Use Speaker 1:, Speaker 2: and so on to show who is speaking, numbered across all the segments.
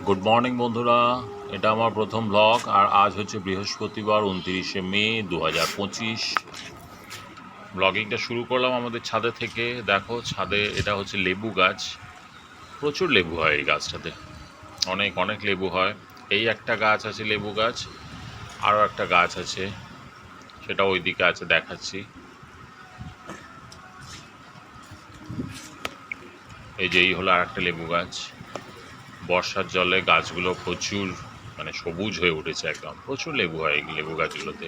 Speaker 1: Good morning বন্ধুরা, এটা আমার প্রথম ব্লগ। আর আজ হচ্ছে বৃহস্পতিবার 29শে মে 2025। ব্লগিংটা শুরু করলাম আমাদের ছাদে থেকে। দেখো ছাদে এটা হচ্ছে লেবু গাছ। প্রচুর লেবু হয় এই গাছটাতে, অনেক অনেক লেবু হয়। এই একটা গাছ আছে লেবু গাছ, আরও একটা গাছ আছে, সেটা ওইদিকে আছে, দেখাচ্ছি। এই যে এই হলো আর একটা লেবু গাছ। বর্ষার জলে গাছগুলো প্রচুর সবুজ হয়ে উঠেছে, একদম প্রচুর লেবু হয় এই লেবু গাছগুলোতে।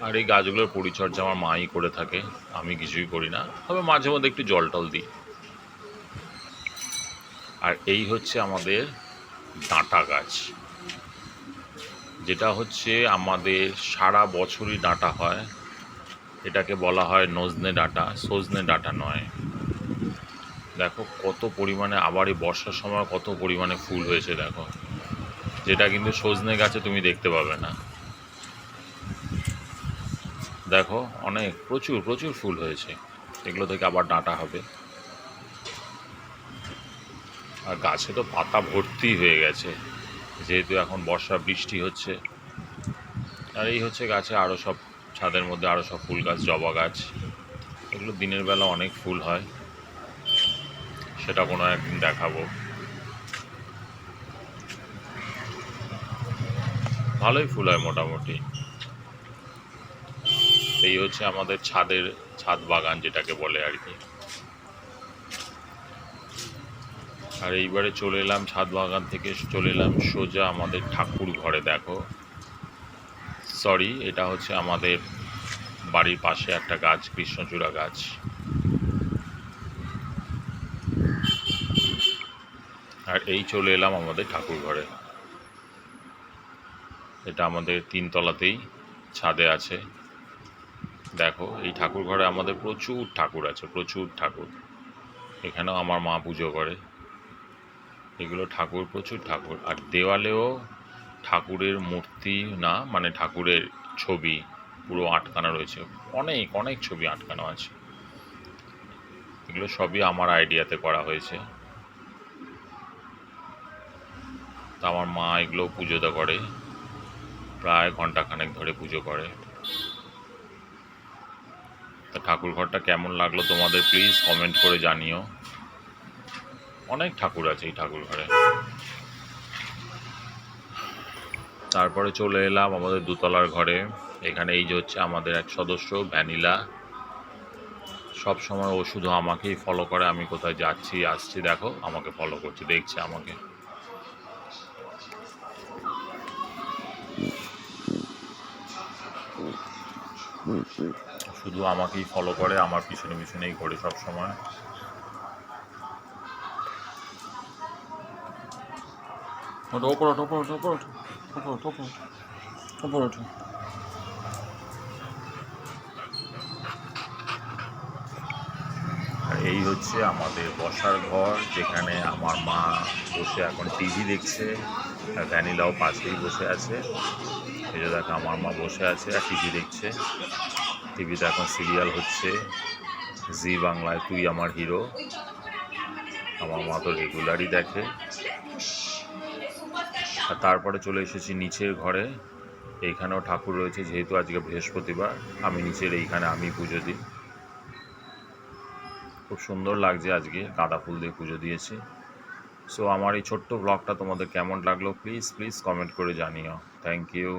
Speaker 1: আর এই গাছগুলোর পরিচর্যা আমার মাই করে থাকে, আমি কিছুই করি না, তবে মাঝে মধ্যে একটু জল টল দিই। আর এই হচ্ছে আমাদের ডাঁটা গাছ, যেটা হচ্ছে আমাদের সারা বছরই ডাঁটা হয়। এটাকে বলা হয় নজনে ডাঁটা, সজনে ডাঁটা নয়। দেখো কত পরিমাণে, আবার এই বর্ষার সময় কত পরিমাণে ফুল হয়েছে দেখো, যেটা কিন্তু সজনে গাছে তুমি দেখতে পাবে না। দেখো অনেক প্রচুর প্রচুর ফুল হয়েছে, এগুলো থেকে আবার ডাঁটা হবে। আর গাছে তো পাতা ভর্তি হয়ে গেছে, যেহেতু এখন বর্ষা বৃষ্টি হচ্ছে। আর এই হচ্ছে গাছে আরও সব, ছাদের মধ্যে আরও সব ফুল গাছ, জবা গাছ। এগুলো দিনের বেলা অনেক ফুল হয়, সেটা কোনো একদিন দেখাবো। ভালোই ফুল হয় মোটামুটি। এই হচ্ছে আমাদের ছাদ বাগান যেটাকে বলে আর কি। আর এইবারে চলে এলাম ছাদ বাগান থেকে, চলে এলাম সোজা আমাদের ঠাকুর ঘরে। দেখো, সরি, এটা হচ্ছে আমাদের বাড়ির পাশে একটা গাছ, কৃষ্ণচূড়া গাছ। আর এই চলে এলাম আমাদের ঠাকুর ঘরে। এটা আমাদের 3তলাতেই ছাদে আছে। দেখো এই ঠাকুর ঘরে আমাদের প্রচুর ঠাকুর আছে, প্রচুর ঠাকুর। এখানেও আমার মা পুজো করে। এগুলো ঠাকুর, প্রচুর ঠাকুর। আর দেওয়ালেও ঠাকুরের মূর্তি না, ঠাকুরের ছবি পুরো আটকানো রয়েছে, অনেক অনেক ছবি আটকানো আছে। এগুলো সবই আমার আইডিয়াতে করা হয়েছে। তা আমার মা এগুলো পুজোটা করে, প্রায় ঘন্টাখানেক ধরে পুজো করে। তা ঠাকুর ঘরটা কেমন লাগলো তোমাদের প্লিজ কমেন্ট করে জানিও। অনেক ঠাকুর আছে এই ঠাকুর ঘরে। তারপরে চলে এলাম আমাদের 2তলার ঘরে। এখানে এই যে হচ্ছে আমাদের এক সদস্য ভ্যানিলা। সব সময় ও শুধু আমাকেই ফলো করে, আমি কোথায় যাচ্ছি আসছি দেখো আমাকে ফলো করছে, দেখছে আমাকে। শুধু আমাকেই ফলো করে, আমার পিছনে পিছনেই ঘোরে সব সময়। ওঠো, ওপর ওঠো, ওপর ওঠো, ওপর ওঠো, ওপর ওঠো, ওপর ওঠো। আর এই হচ্ছে আমাদের বসার ঘর, যেখানে আমার মা বসে এখন টিভি দেখছে। আর ভ্যানিলাও পাশেই বসে আছে। এই যে দেখো আমার মা বসে আছে আর টিভি দেখছে। টিভিতে এখন সিরিয়াল হচ্ছে জি বাংলায় তুই আমার হিরো। আমার মা তো রেগুলারই দেখে। আর তারপরে চলে এসেছি নিচের ঘরে। এইখানেও ঠাকুর রয়েছে, যেহেতু আজকে বৃহস্পতিবার আমি নিচের এইখানে আমি পুজো দিই। খুব সুন্দর লাগছে, আজকে গাঁদা ফুল দিয়ে পুজো দিয়েছি। সো আমার এই ছোট্ট ব্লগটা তোমাদের কেমন লাগলো প্লিজ প্লিজ কমেন্ট করে জানিও। Thank you.